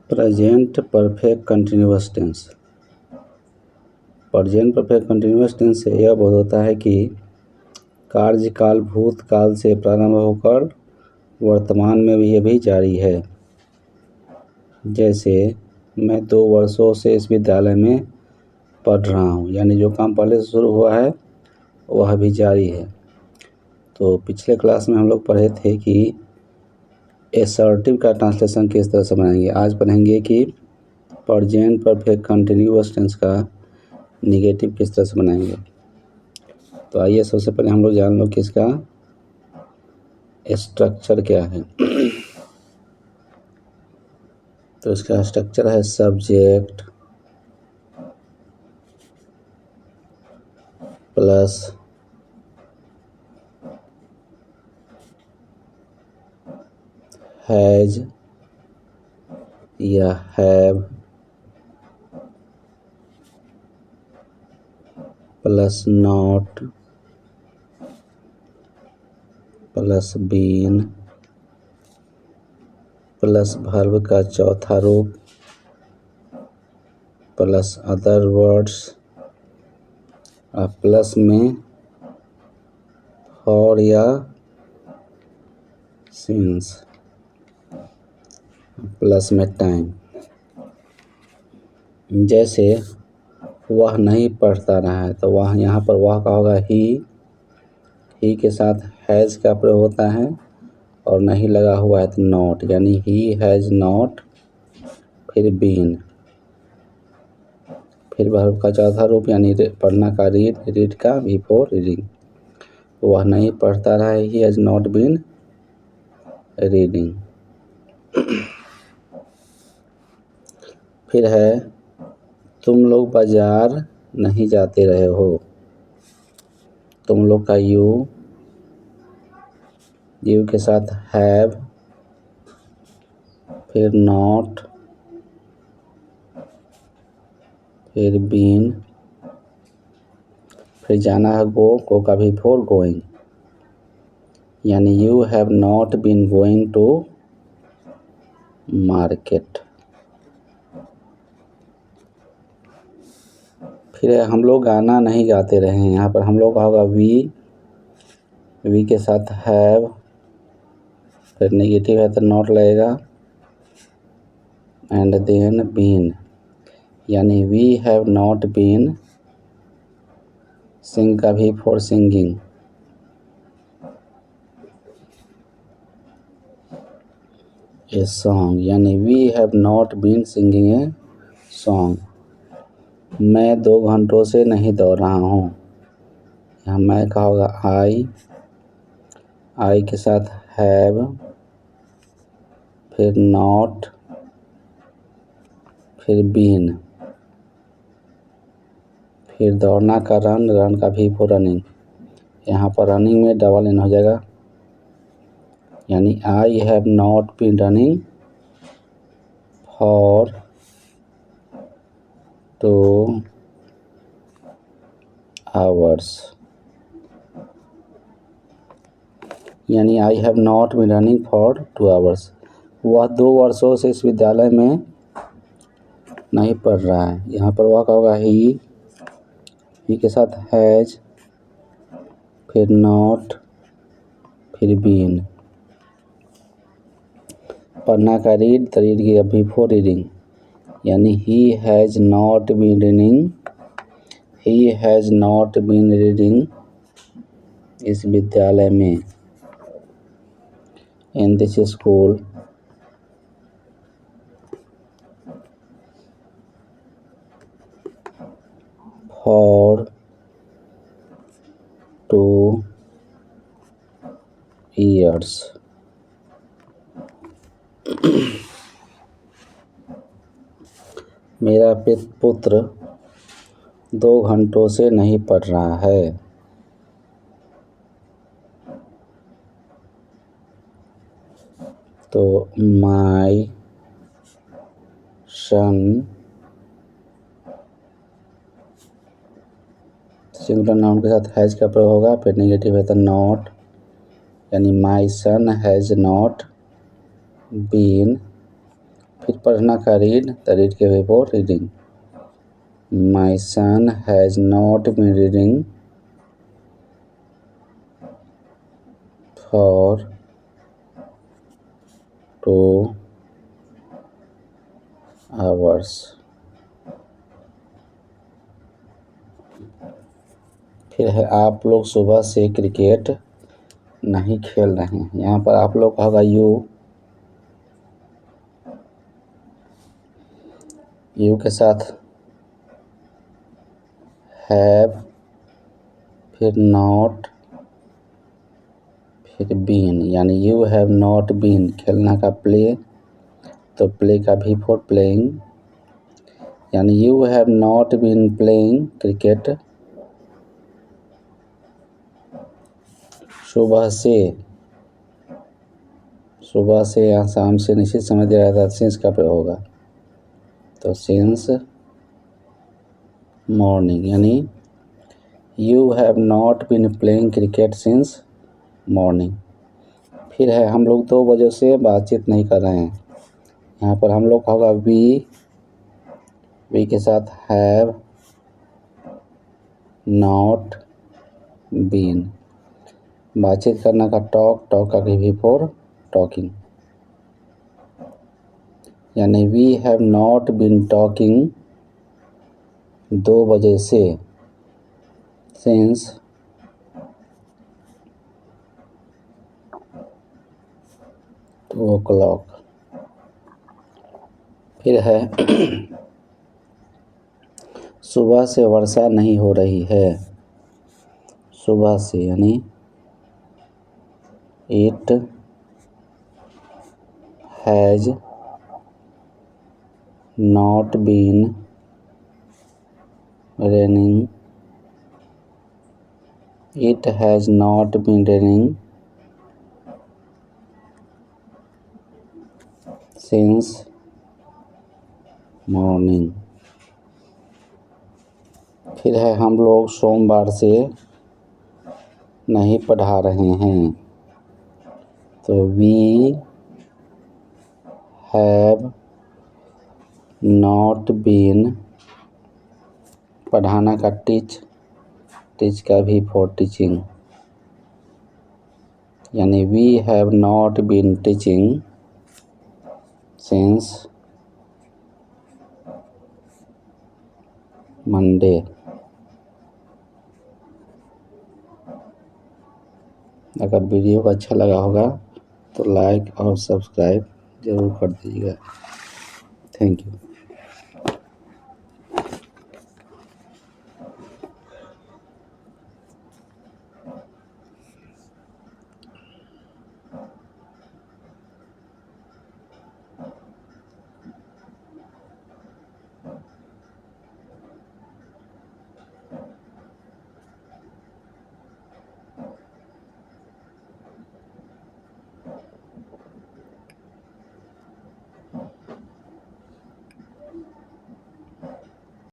Present perfect continuous tense. Present perfect continuous tense से यह बोध होता है कि कार्यकाल भूतकाल से प्रारंभ होकर वर्तमान में भी अभी जारी है। जैसे मैं 2 वर्षों से इस विद्यालय में पढ़ रहा हूँ, यानी जो काम पहले से शुरू हुआ है वह अभी जारी है। तो पिछले क्लास में हम लोग पढ़े थे कि एसर्टिव का ट्रांसलेशन किस तरह से बनाएंगे। आज पढ़ेंगे कि प्रेजेंट परफेक्ट कंटिन्यूअस टेंस का निगेटिव किस तरह से बनाएंगे। तो आइए सबसे पहले हम लोग जान लो कि इसका स्ट्रक्चर क्या है। तो इसका स्ट्रक्चर है सब्जेक्ट प्लस हैज या have plus not plus been plus verb का चौथा रूप प्लस अदर वर्ड्स और प्लस में फॉर या सिंस प्लस में टाइम। जैसे वह नहीं पढ़ता रहा है तो वह यहाँ पर वह का होगा ही के साथ हैज़ का प्रयोग होता है और नहीं लगा हुआ है तो नॉट, यानी ही हैज़ नॉट, फिर बीन, फिर वर्ब का चौथा रूप यानी पढ़ना का रीड का बिफोर रीडिंग। वह नहीं पढ़ता रहा है, he has not been reading. फिर है तुम लोग बाजार नहीं जाते रहे हो। तुम लोग का यू के साथ हैव, फिर नॉट, फिर बीन, फिर जाना है गो का भी बिफोर गोइंग, यानी you have not been going to market. फिर हम लोग गाना नहीं गाते रहे हैं। यहाँ पर हम लोग का होगा वी के साथ हैव, फिर नेगेटिव है तो नॉट लगेगा, एंड देन बीन, यानी we have not been sing का भी फॉर सिंगिंग, ए सॉन्ग, यानी we have not been singing a song. मैं 2 घंटों से नहीं दौड़ रहा हूँ। यहाँ मैं का होगा आई के साथ हैव, फिर नॉट, फिर बीन, फिर दौड़ना का रन का भी फॉर रनिंग। यहाँ पर रनिंग में डबल इन हो जाएगा, यानी I have not been running for 2 hours, यानी I have not been running for 2 hours। वह 2 वर्षों से इस विद्यालय में नहीं पढ़ रहा है। यहाँ पर वह का होगा ही के साथ हैज, फिर नॉट, फिर बीन, पढ़ना का रीड की बिफोर रीडिंग, यानी he has not been reading, he has not been reading इस विद्यालय में, in this school, for 2 years। मेरा पुत्र 2 घंटों से नहीं पढ़ रहा है। तो माय सन, सिंगुलर नाउन के साथ हैज का प्रयोग होगा, फिर नेगेटिव है तो नॉट, यानी my son has not been, फिर पढ़ना का रीड, द रीड के before reading. My son has not been reading for 2 hours। फिर है आप लोग सुबह से क्रिकेट नहीं खेल रहे हैं। यहाँ पर आप लोग का होगा यू के साथ हैव, फिर नॉट, फिर बीन, यानी यू हैव नॉट बीन, खेलना का प्ले, तो प्ले का भी फॉर प्लेइंग, यानी you have not been playing cricket सुबह से। सुबह से या शाम से निश्चित समय दिया जाता है, सिंस का प्रयोग होगा, तो सिंस मॉर्निंग, यानी you have not been playing cricket since morning. फिर है हम लोग 2 बजे से बातचीत नहीं कर रहे हैं। यहाँ पर हम लोग का होगा वी के साथ हैव नॉट बीन, बातचीत करना का टॉक, टॉक का भी फॉर टॉकिंग, यानी we have not been talking 2 बजे से सिंस 2 o'clock। फिर है सुबह से वर्षा नहीं हो रही है। सुबह से यानी it has not been raining, it has not been raining since morning. फिर है हम लोग सोमवार से नहीं पढ़ा रहे हैं, तो वी हैव नॉट बीन, पढ़ाना का टीच, टीच का भी फॉर टीचिंग, यानी we have not been teaching since Monday. अगर वीडियो को अच्छा लगा होगा तो लाइक और सब्सक्राइब ज़रूर कर दीजिएगा। Thank you.